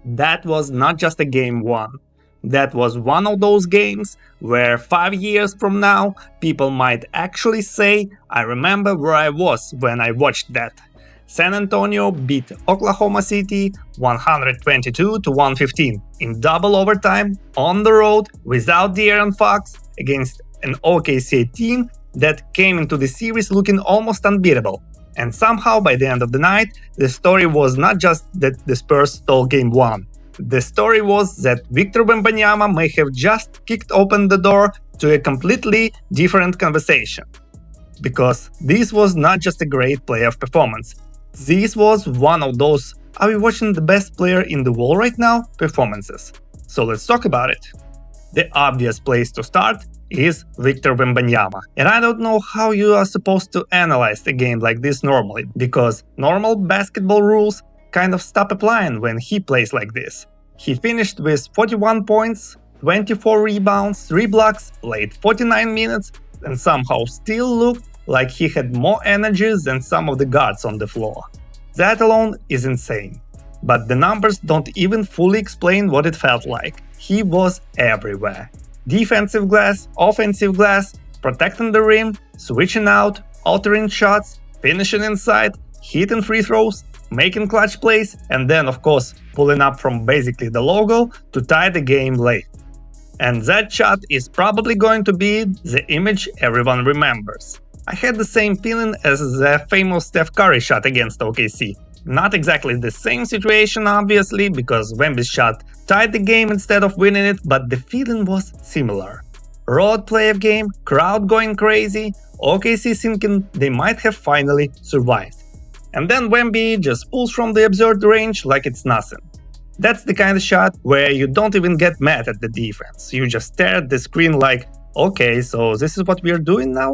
That was not just a game one. That was one of those games where 5 years from now, people might actually say, I remember where I was when I watched that. San Antonio beat Oklahoma City 122-115 in double overtime on the road without De'Aaron Fox against an OKC team that came into the series looking almost unbeatable. And somehow by the end of the night, the story was not just that the Spurs stole game one. The story was that Victor Wembanyama may have just kicked open the door to a completely different conversation. Because this was not just a great playoff performance. This was one of those "are we watching the best player in the world right now?" performances. So let's talk about it. The obvious place to start is Victor Wembanyama. And I don't know how you are supposed to analyze a game like this normally, because normal basketball rules kind of stop applying when he plays like this. He finished with 41 points, 24 rebounds, 3 blocks, played 49 minutes, and somehow still looked like he had more energy than some of the guards on the floor. That alone is insane. But the numbers don't even fully explain what it felt like. He was everywhere. Defensive glass, offensive glass, protecting the rim, switching out, altering shots, finishing inside, hitting free throws, making clutch plays, and then of course pulling up from basically the logo to tie the game late. And that shot is probably going to be the image everyone remembers. I had the same feeling as the famous Steph Curry shot against OKC. Not exactly the same situation obviously, because Wemby's shot tied the game instead of winning it, but the feeling was similar. Road playoff game, crowd going crazy, OKC thinking they might have finally survived. And then Wemby just pulls from the absurd range like it's nothing. That's the kind of shot where you don't even get mad at the defense, you just stare at the screen like, okay, so this is what we're doing now?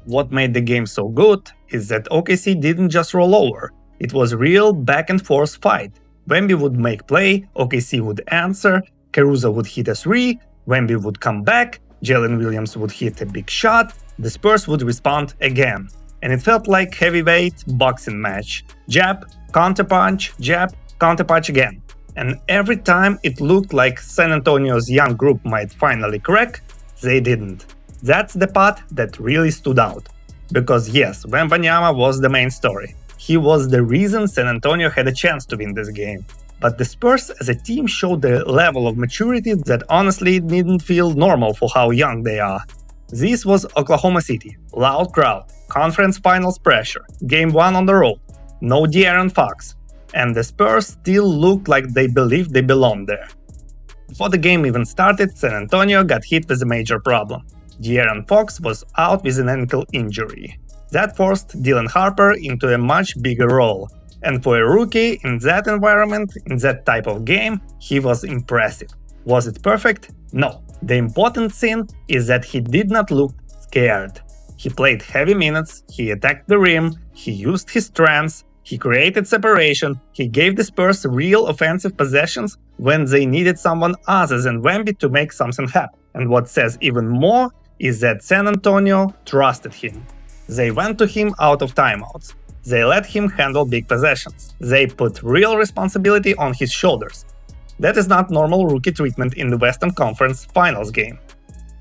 What made the game so good is that OKC didn't just roll over. It was a real back and forth fight. Wemby would make play, OKC would answer, Caruso would hit a 3, Wemby would come back, Jalen Williams would hit a big shot, the Spurs would respond again. And it felt like heavyweight boxing match. Jab, counterpunch, jab, counterpunch again. And every time it looked like San Antonio's young group might finally crack, they didn't. That's the part that really stood out. Because yes, Wembanyama was the main story. He was the reason San Antonio had a chance to win this game. But the Spurs as a team showed a level of maturity that honestly didn't feel normal for how young they are. This was Oklahoma City, loud crowd, conference finals pressure, game 1 on the road, no De'Aaron Fox, and the Spurs still looked like they believed they belonged there. Before the game even started, San Antonio got hit with a major problem. De'Aaron Fox was out with an ankle injury. That forced Dylan Harper into a much bigger role. And for a rookie in that environment, in that type of game, he was impressive. Was it perfect? No. The important thing is that he did not look scared. He played heavy minutes, he attacked the rim, he used his strengths, he created separation, he gave the Spurs real offensive possessions when they needed someone other than Wemby to make something happen. And what says even more is that San Antonio trusted him. They went to him out of timeouts. They let him handle big possessions. They put real responsibility on his shoulders. That is not normal rookie treatment in the Western Conference Finals game.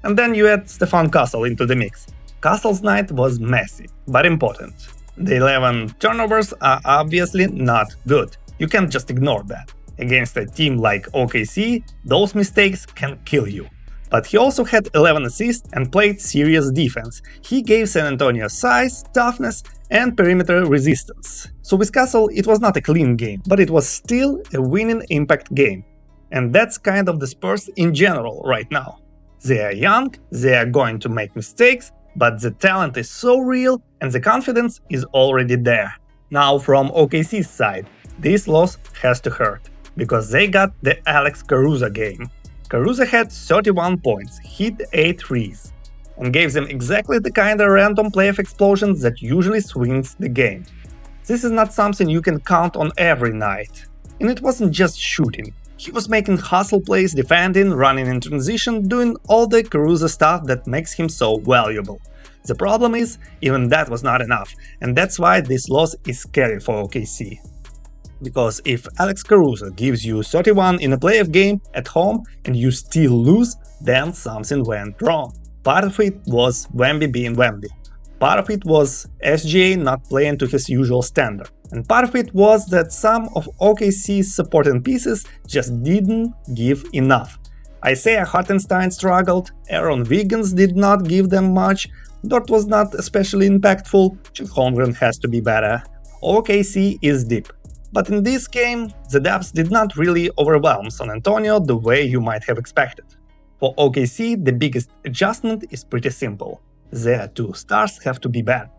And then you add Stephon into the mix. Castle's night was messy, but important. The 11 turnovers are obviously not good. You can't just ignore that. Against a team like OKC, those mistakes can kill you. But he also had 11 assists and played serious defense. He gave San Antonio size, toughness, and perimeter resistance. So with Castle, it was not a clean game, but it was still a winning impact game. And that's kind of the Spurs in general right now. They are young, they are going to make mistakes, but the talent is so real and the confidence is already there. Now from OKC's side, this loss has to hurt, because they got the Alex Caruso game. Caruso had 31 points, hit 8 threes, and gave them exactly the kind of random playoff explosions that usually swings the game. This is not something you can count on every night. And it wasn't just shooting. He was making hustle plays, defending, running in transition, doing all the Caruso stuff that makes him so valuable. The problem is, even that was not enough, and that's why this loss is scary for OKC. Because if Alex Caruso gives you 31 in a playoff game at home and you still lose, then something went wrong. Part of it was Wemby being Wemby. Part of it was SGA not playing to his usual standard. And part of it was that some of OKC's supporting pieces just didn't give enough. Isaiah Hartenstein struggled, Aaron Wiggins did not give them much, Dort was not especially impactful, Chet Holmgren has to be better. OKC is deep. But in this game, the depth did not really overwhelm San Antonio the way you might have expected. For OKC, the biggest adjustment is pretty simple. Their two stars have to be bad.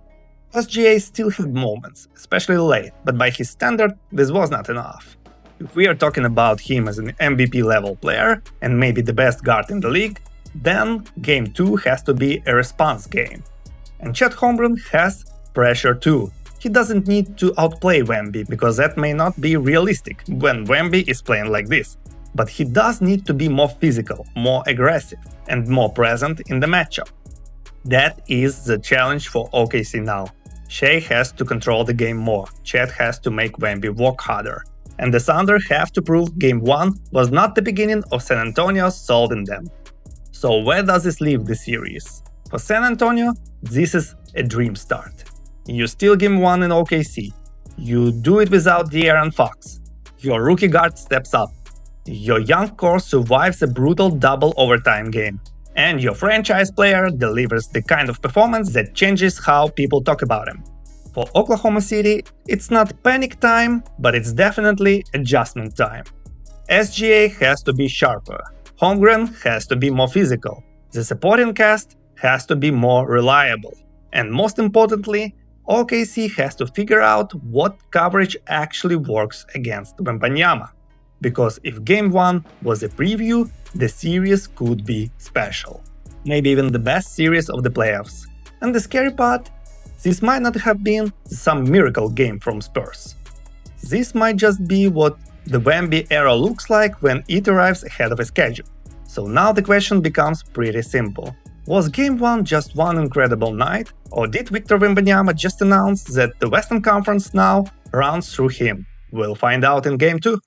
SGA still had moments, especially late, but by his standard, this was not enough. If we are talking about him as an MVP level player, and maybe the best guard in the league, then Game 2 has to be a response game. And Chet Holmgren has pressure too. He doesn't need to outplay Wemby, because that may not be realistic when Wemby is playing like this. But he does need to be more physical, more aggressive, and more present in the matchup. That is the challenge for OKC now. Shai has to control the game more, Chet has to make Wemby work harder. And the Thunder have to prove Game 1 was not the beginning of San Antonio solving them. So where does this leave the series? For San Antonio, this is a dream start. You steal Game 1 in OKC. You do it without De'Aaron Fox. Your rookie guard steps up. Your young core survives a brutal double overtime game. And your franchise player delivers the kind of performance that changes how people talk about him. For Oklahoma City, it's not panic time, but it's definitely adjustment time. SGA has to be sharper. Holmgren has to be more physical. The supporting cast has to be more reliable. And most importantly, OKC has to figure out what coverage actually works against Wembanyama. Because if Game 1 was a preview, the series could be special. Maybe even the best series of the playoffs. And the scary part? This might not have been some miracle game from Spurs. This might just be what the Wemby era looks like when it arrives ahead of a schedule. So now the question becomes pretty simple. Was Game 1 just one incredible night? Or did Victor Wembanyama just announce that the Western Conference now runs through him? We'll find out in Game 2.